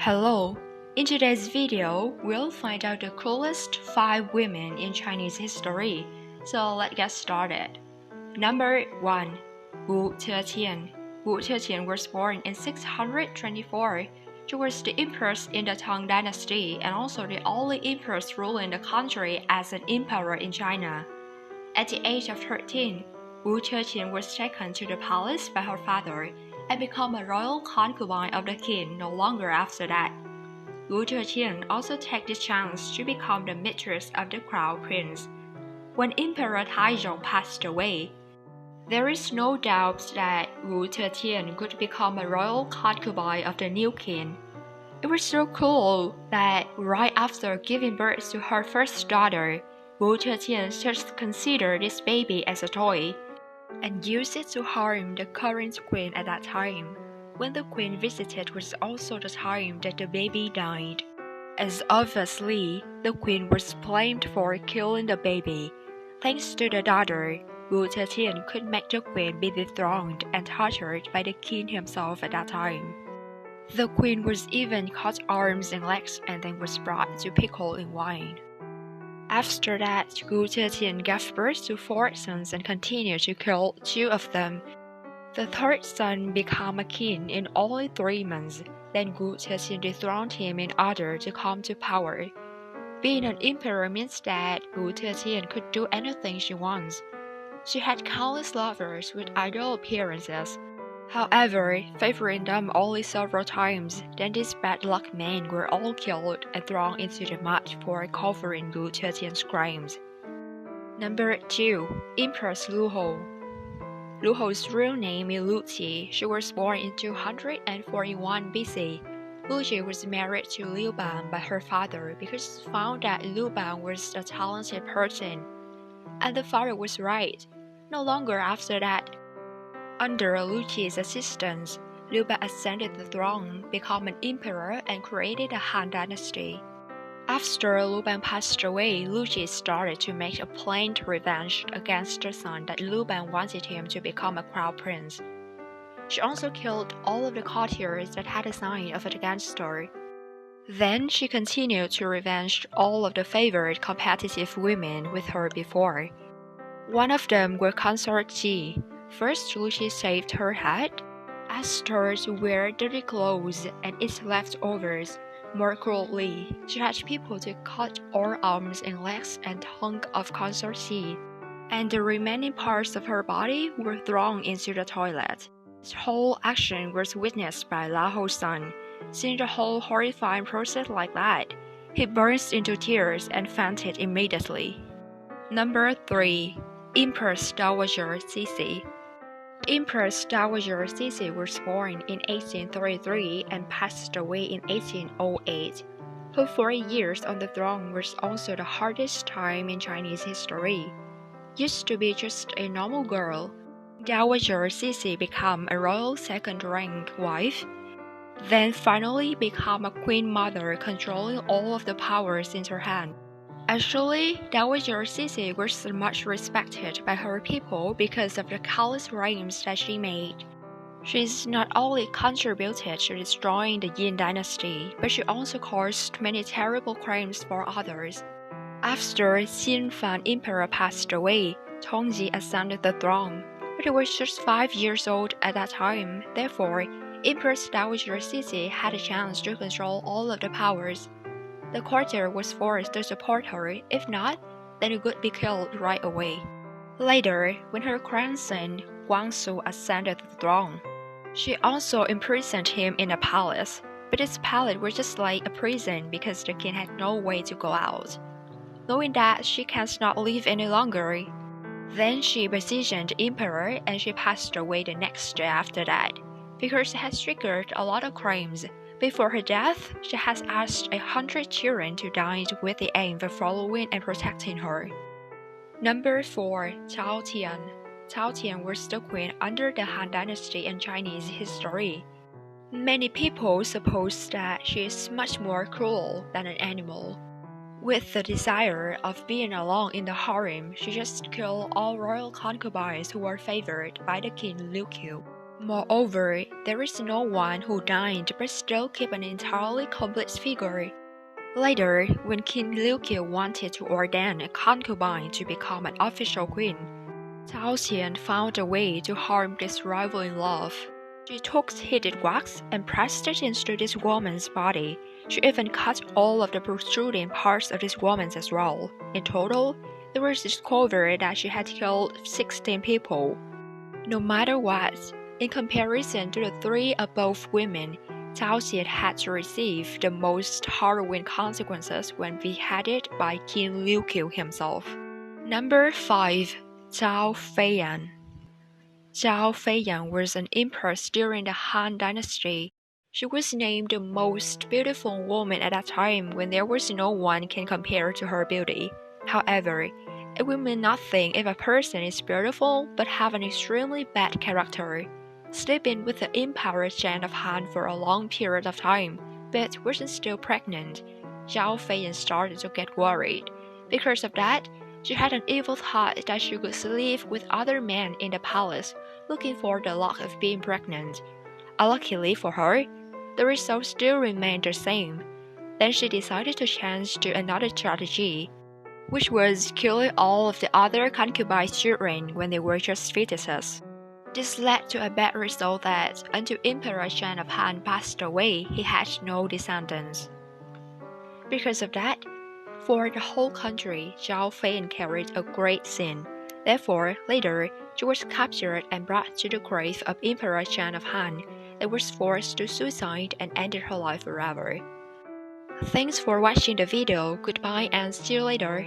Hello! In today's video, we'll find out the coolest 5 women in Chinese history. So let's get started. Number 1. Wu Zetian. Wu Zetian was born in 624. She was the empress in the Tang Dynasty and also the only empress ruling the country as an emperor in China. At the age of 13, Wu Zetian was taken to the palace by her father and become a royal concubine of the king no longer after that. Wu Zetian also took the chance to become the mistress of the crown prince. When Emperor Taizong passed away, there is no doubt that Wu Zetian could become a royal concubine of the new king. It was so cool that right after giving birth to her first daughter, Wu Zetian just considered this baby as a toy and used it to harm the current queen at that time. When the queen visited was also the time that the baby died. As obviously, the queen was blamed for killing the baby. Thanks to the daughter, Wu Zetian could make the queen be dethroned and tortured by the king himself at that time. The queen was even cut arms and legs and then was brought to pickle in wine. After that, Wu Zetian gave birth to 4 sons and continued to kill 2 of them. The 3rd son became a king in only 3 months. Then Wu Zetian dethroned him in order to come to power. Being an emperor means that Wu Zetian could do anything she wants. She had countless lovers with ideal appearances. However, favoring them only several times, then these bad luck men were all killed and thrown into the mud for covering Wu Zetian's crimes. Number 2. Empress Lu Hou. Lu Hou's real name is Lu Qi. She was born in 241 BC. Lu Qi was married to Liu Ban by her father because she found that Liu Ban was a talented person. And the father was right. No longer after that. Under Lu Qi's assistance, Liu Ban ascended the throne, became an emperor, and created a Han dynasty. After Liu Ban passed away, Lu Qi started to make a planned revenge against the son that Liu Ban wanted him to become a crown prince. She also killed all of the courtiers that had a sign of it against her. Then she continued to revenge all of the favored competitive women with her before. One of them were Consort Ji. First, Lu Qi saved her head, asked her to wear dirty clothes and eat leftovers. More cruelly, she had people to cut all arms and legs and tongue of Consort Ji, and the remaining parts of her body were thrown into the toilet. This whole action was witnessed by La Hou's son. Seeing the whole horrifying process like that, he burst into tears and fainted immediately. Number 3. Empress Dowager Cixi. Empress Dowager Cixi was born in 1833 and passed away in 1808. Her 4 years on the throne was also the hardest time in Chinese history. Used to be just a normal girl, Dowager Cixi became a royal second-rank wife, then finally became a queen mother controlling all of the powers in her hand. Actually, Dowager Cixi was much respected by her people because of the countless reigns that she made. She's not only contributed to destroying the Yin dynasty, but she also caused many terrible crimes for others. After Xin Fan Emperor passed away, Tongji ascended the throne, but he was just 5 years old at that time. Therefore, Empress Dowager Cixi had a chance to control all of the powers. The courtier was forced to support her, if not, then he would be killed right away. Later, when her grandson Guangxu ascended the throne, she also imprisoned him in a palace, but this palace was just like a prison because the king had no way to go out. Knowing that she cannot live any longer, then she besieged the emperor and she passed away the next day after that, because she has triggered a lot of crimes. Before her death, she has asked 100 children to die with the aim of following and protecting her. Number 4. Cao Tian. Cao Tian was the queen under the Han dynasty in Chinese history. Many people suppose that she is much more cruel than an animal. With the desire of being alone in the harem, she just killed all royal concubines who were favored by the king Liu Qiu. Moreover, there is no one who died but still kept an entirely complete figure. Later, when King Liu wanted to ordain a concubine to become an official queen, Cao Xian found a way to harm this rival in love. She took heated wax and pressed it into this woman's body. She even cut all of the protruding parts of this woman as well. In total, it was discovered that she had killed 16 people. No matter what, in comparison to the 3 above women, Cao Xian had to receive the most harrowing consequences when beheaded by King Liu himself. Number 5. Zhao Feiyan. Zhao Feiyan was an empress during the Han Dynasty. She was named the most beautiful woman at that time when there was no one can compare to her beauty. However, it will mean nothing if a person is beautiful but have an extremely bad character. Sleeping with the Emperor Zhang of Han for a long period of time, but wasn't still pregnant, Zhao Feiyan started to get worried. Because of that, she had an evil thought that she could sleep with other men in the palace, looking for the luck of being pregnant. Unluckily for her, the result still remained the same. Then she decided to change to another strategy, which was killing all of the other concubines' children when they were just fetuses. This led to a bad result that, until Emperor Zhang of Han passed away, he had no descendants. Because of that, for the whole country, Zhao Feiyan carried a great sin. Therefore, later, she was captured and brought to the grave of Emperor Zhang of Han and was forced to suicide and ended her life forever. Thanks for watching the video. Goodbye and see you later.